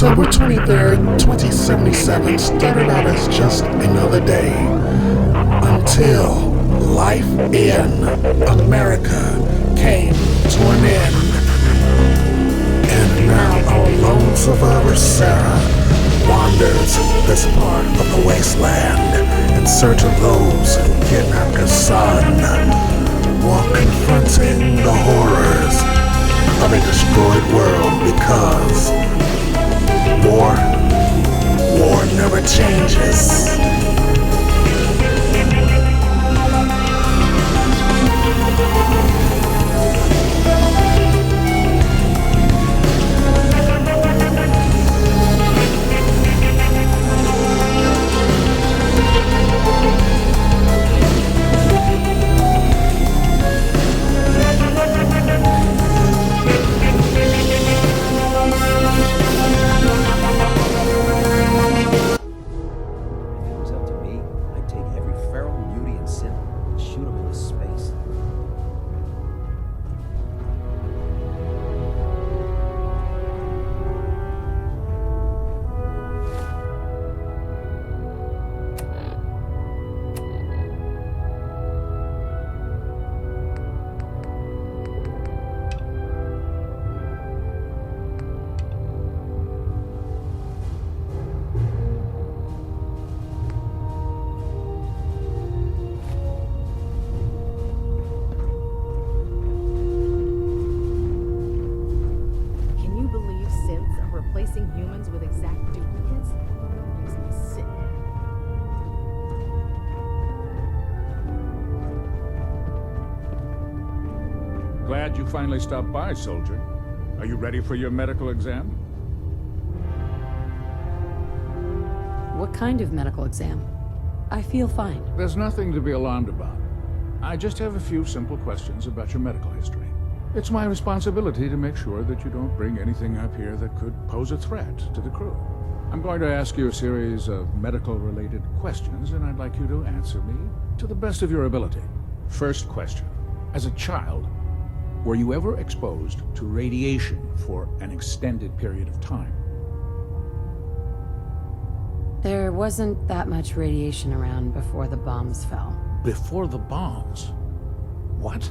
October 23rd, 2077 started out as just another day until life in America came to an end. And now our lone survivor Sarah wanders this part of the wasteland in search of those who kidnapped her son, while confronting the horrors of a destroyed world, because war never changes. Humans with exact duplicates? Makes me sick. Glad you finally stopped by, soldier. Are you ready for your medical exam? What kind of medical exam? I feel fine. There's nothing to be alarmed about. I just have a few simple questions about your medical history. It's my responsibility to make sure that you don't bring anything up here that could pose a threat to the crew. I'm going to ask you a series of medical-related questions, and I'd like you to answer me to the best of your ability. First question. As a child, were you ever exposed to radiation for an extended period of time? There wasn't that much radiation around before the bombs fell. Before the bombs? What?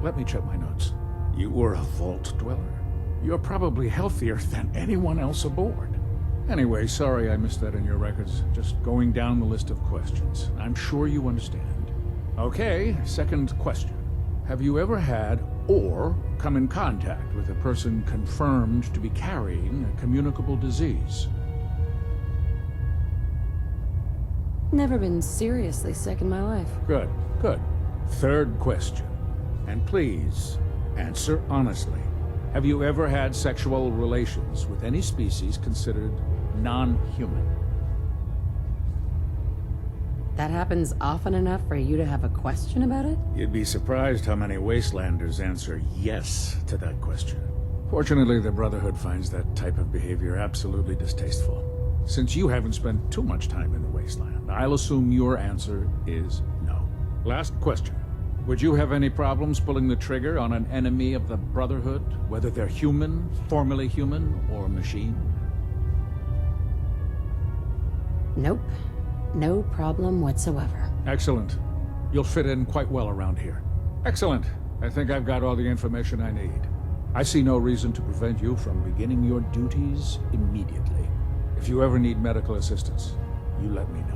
Let me check my notes. You were a vault dweller. You're probably healthier than anyone else aboard. Anyway, sorry I missed that in your records. Just going down the list of questions. I'm sure you understand. Okay, second question. Have you ever had or come in contact with a person confirmed to be carrying a communicable disease? Never been seriously sick in my life. Good, good. Third question. And please, answer honestly. Have you ever had sexual relations with any species considered non-human? That happens often enough for you to have a question about it? You'd be surprised how many Wastelanders answer yes to that question. Fortunately, the Brotherhood finds that type of behavior absolutely distasteful. Since you haven't spent too much time in the Wasteland, I'll assume your answer is no. Last question. Would you have any problems pulling the trigger on an enemy of the Brotherhood, whether they're human, formerly human, or machine? Nope. No problem whatsoever. Excellent. You'll fit in quite well around here. Excellent. I think I've got all the information I need. I see no reason to prevent you from beginning your duties immediately. If you ever need medical assistance, you let me know.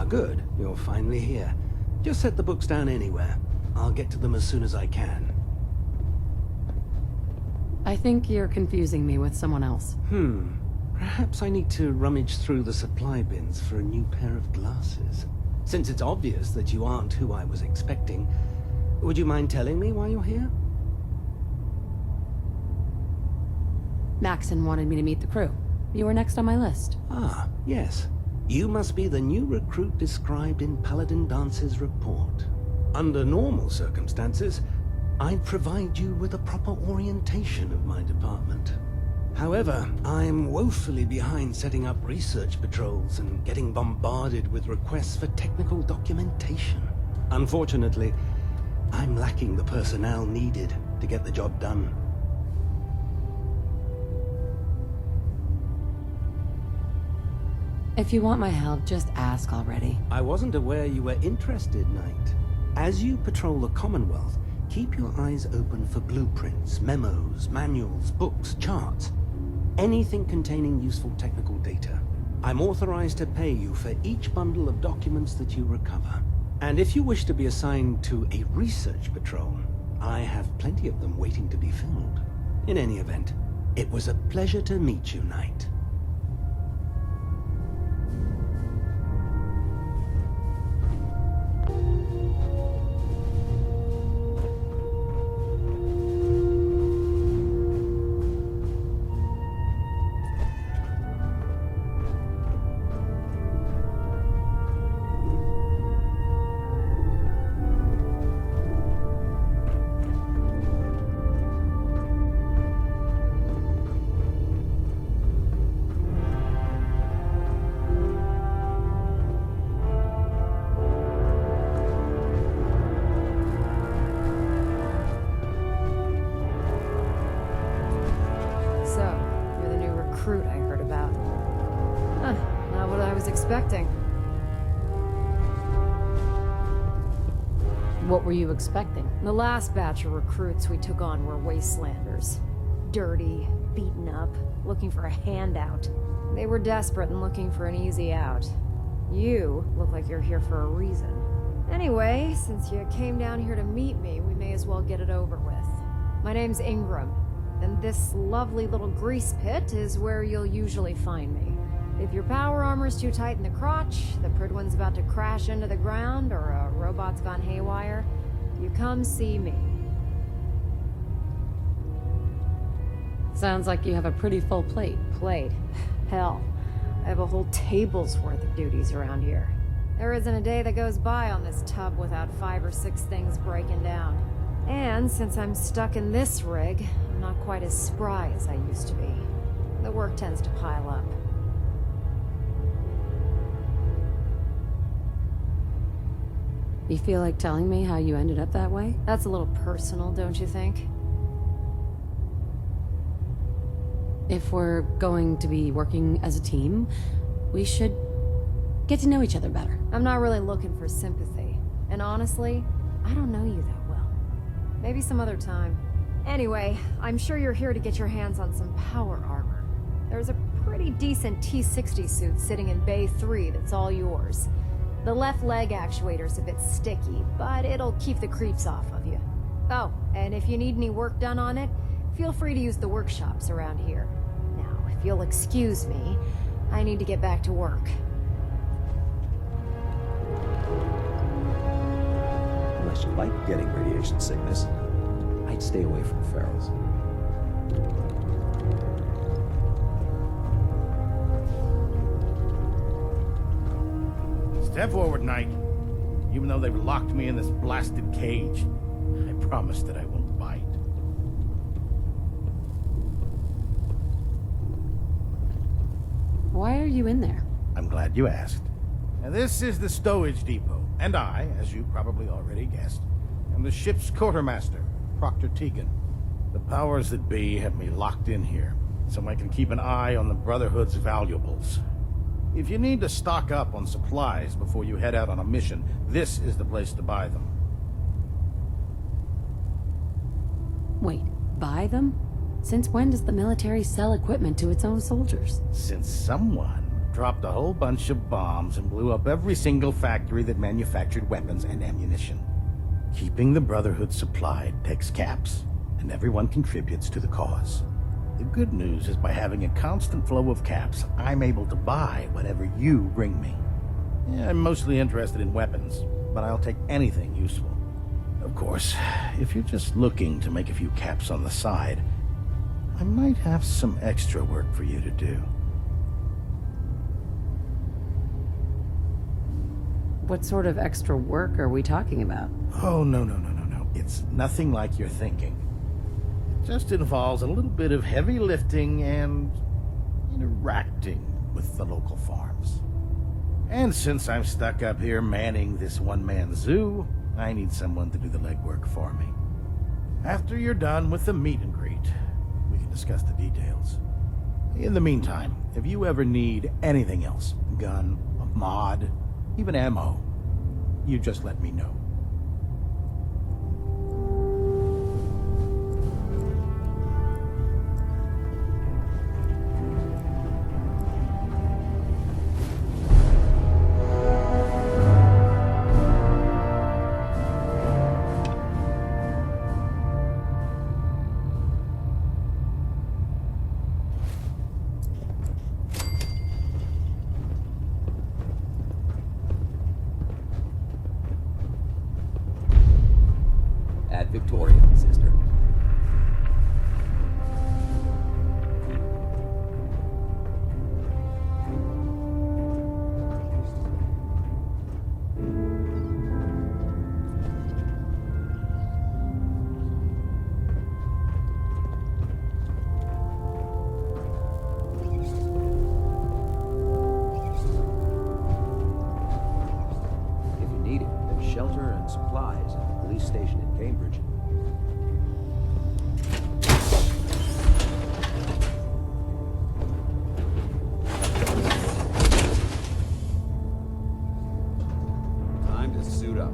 Good. You're finally here. Just set the books down anywhere. I'll get to them as soon as I can. I think you're confusing me with someone else. Perhaps I need to rummage through the supply bins for a new pair of glasses. Since it's obvious that you aren't who I was expecting, would you mind telling me why you're here? Maxon wanted me to meet the crew. You were next on my list. Ah, yes. You must be the new recruit described in Paladin Danse's report. Under normal circumstances, I'd provide you with a proper orientation of my department. However, I'm woefully behind setting up research patrols and getting bombarded with requests for technical documentation. Unfortunately, I'm lacking the personnel needed to get the job done. If you want my help, just ask already. I wasn't aware you were interested, Knight. As you patrol the Commonwealth, keep your eyes open for blueprints, memos, manuals, books, charts. Anything containing useful technical data. I'm authorized to pay you for each bundle of documents that you recover. And if you wish to be assigned to a research patrol, I have plenty of them waiting to be filled. In any event, it was a pleasure to meet you, Knight. Expecting. What were you expecting? The last batch of recruits we took on were wastelanders. Dirty, beaten up, looking for a handout. They were desperate and looking for an easy out. You look like you're here for a reason. Anyway, since you came down here to meet me, we may as well get it over with. My name's Ingram, and this lovely little grease pit is where you'll usually find me. If your power armor's too tight in the crotch, the Prydwin's about to crash into the ground, or a robot's gone haywire, you come see me. Sounds like you have a pretty full plate. Plate? Hell, I have a whole table's worth of duties around here. There isn't a day that goes by on this tub without 5 or 6 things breaking down. And since I'm stuck in this rig, I'm not quite as spry as I used to be. The work tends to pile up. You feel like telling me how you ended up that way? That's a little personal, don't you think? If we're going to be working as a team, we should get to know each other better. I'm not really looking for sympathy. And honestly, I don't know you that well. Maybe some other time. Anyway, I'm sure you're here to get your hands on some power armor. There's a pretty decent T-60 suit sitting in Bay 3 that's all yours. The left leg actuator's a bit sticky, but it'll keep the creeps off of you. Oh, and if you need any work done on it, feel free to use the workshops around here. Now, if you'll excuse me, I need to get back to work. Unless you like getting radiation sickness, I'd stay away from ferals. Step forward, Knight. Even though they've locked me in this blasted cage, I promise that I won't bite. Why are you in there? I'm glad you asked. Now, this is the stowage depot, and I, as you probably already guessed, am the ship's quartermaster, Proctor Teagan. The powers that be have me locked in here, so I can keep an eye on the Brotherhood's valuables. If you need to stock up on supplies before you head out on a mission, this is the place to buy them. Wait, buy them? Since when does the military sell equipment to its own soldiers? Since someone dropped a whole bunch of bombs and blew up every single factory that manufactured weapons and ammunition. Keeping the Brotherhood supplied takes caps, and everyone contributes to the cause. The good news is by having a constant flow of caps, I'm able to buy whatever you bring me. Yeah, I'm mostly interested in weapons, but I'll take anything useful. Of course, if you're just looking to make a few caps on the side, I might have some extra work for you to do. What sort of extra work are we talking about? Oh, no. It's nothing like you're thinking. It just involves a little bit of heavy lifting and interacting with the local farms. And since I'm stuck up here manning this one-man zoo, I need someone to do the legwork for me. After you're done with the meet and greet, we can discuss the details. In the meantime, if you ever need anything else, gun, a mod, even ammo, you just let me know. At Victoria, sister. If you need it, there's shelter and supplies at the police station in Cambridge. Time to suit up.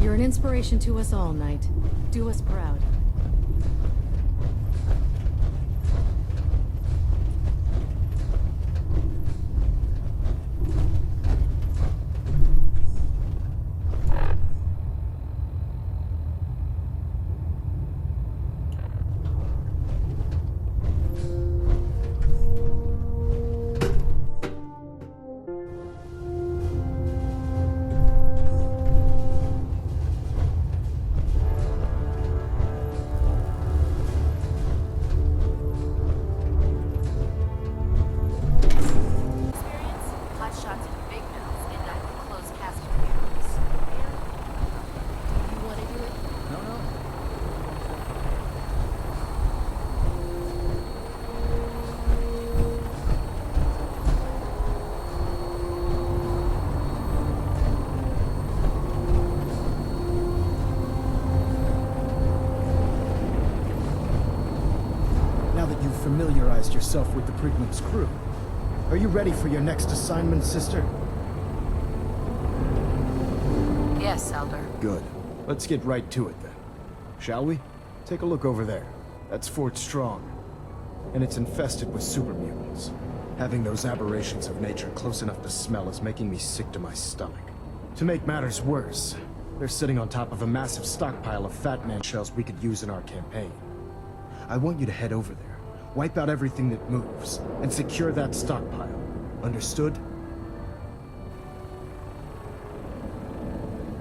You're an inspiration to us all, Knight. Do us proud. Familiarized yourself with the Prydwin's crew. Are you ready for your next assignment, sister? Yes, Elder. Good. Let's get right to it then. Shall we? Take a look over there. That's Fort Strong. And it's infested with super mutants. Having those aberrations of nature close enough to smell is making me sick to my stomach. To make matters worse, they're sitting on top of a massive stockpile of Fat Man shells we could use in our campaign. I want you to head over there. Wipe out everything that moves, and secure that stockpile. Understood?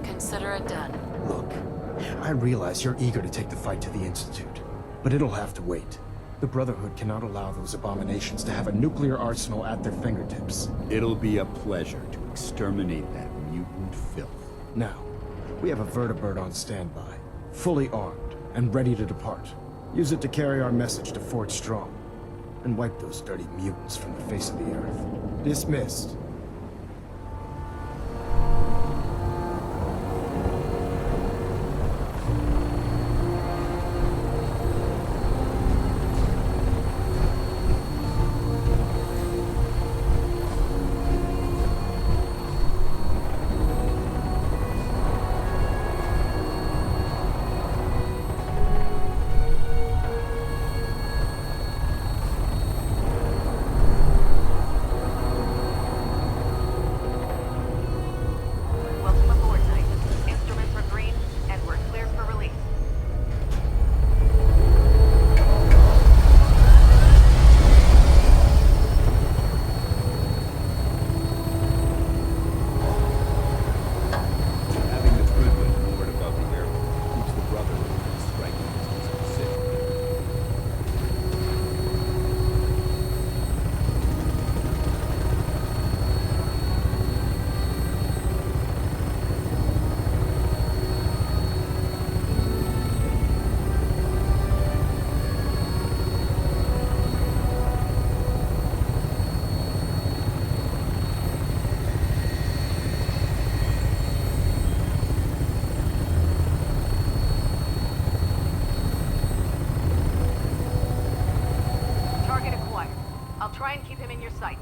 Consider it done. Look, I realize you're eager to take the fight to the Institute, but it'll have to wait. The Brotherhood cannot allow those abominations to have a nuclear arsenal at their fingertips. It'll be a pleasure to exterminate that mutant filth. Now, we have a vertibird on standby, fully armed, and ready to depart. Use it to carry our message to Fort Strong, and wipe those dirty mutants from the face of the earth. Dismissed. I'll try and keep him in your sights.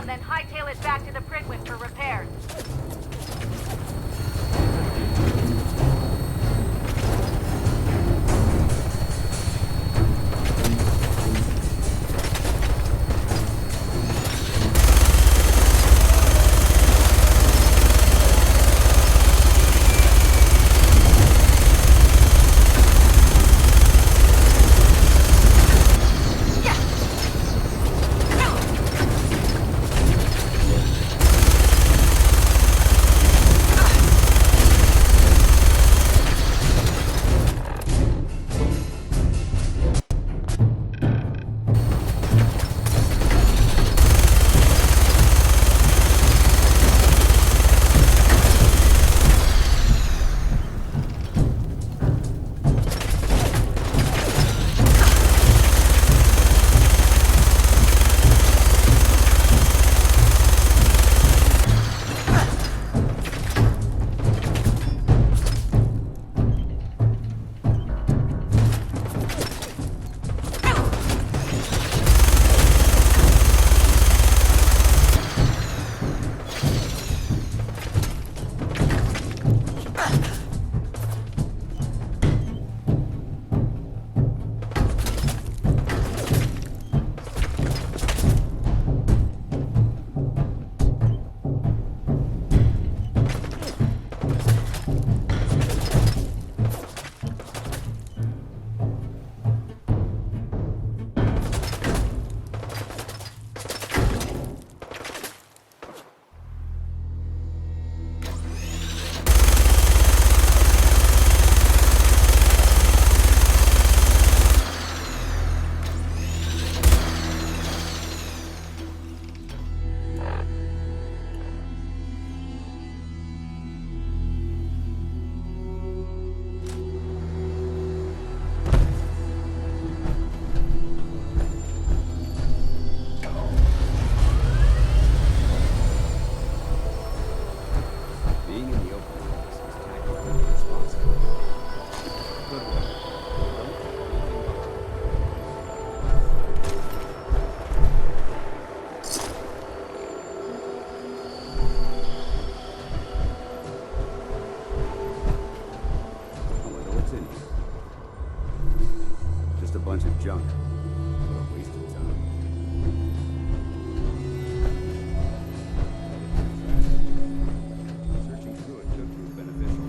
Then hightail it back to the Prydwin for repairs. bunch of junk. What a waste of time. Searching through it could prove beneficial.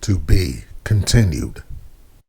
To be continued.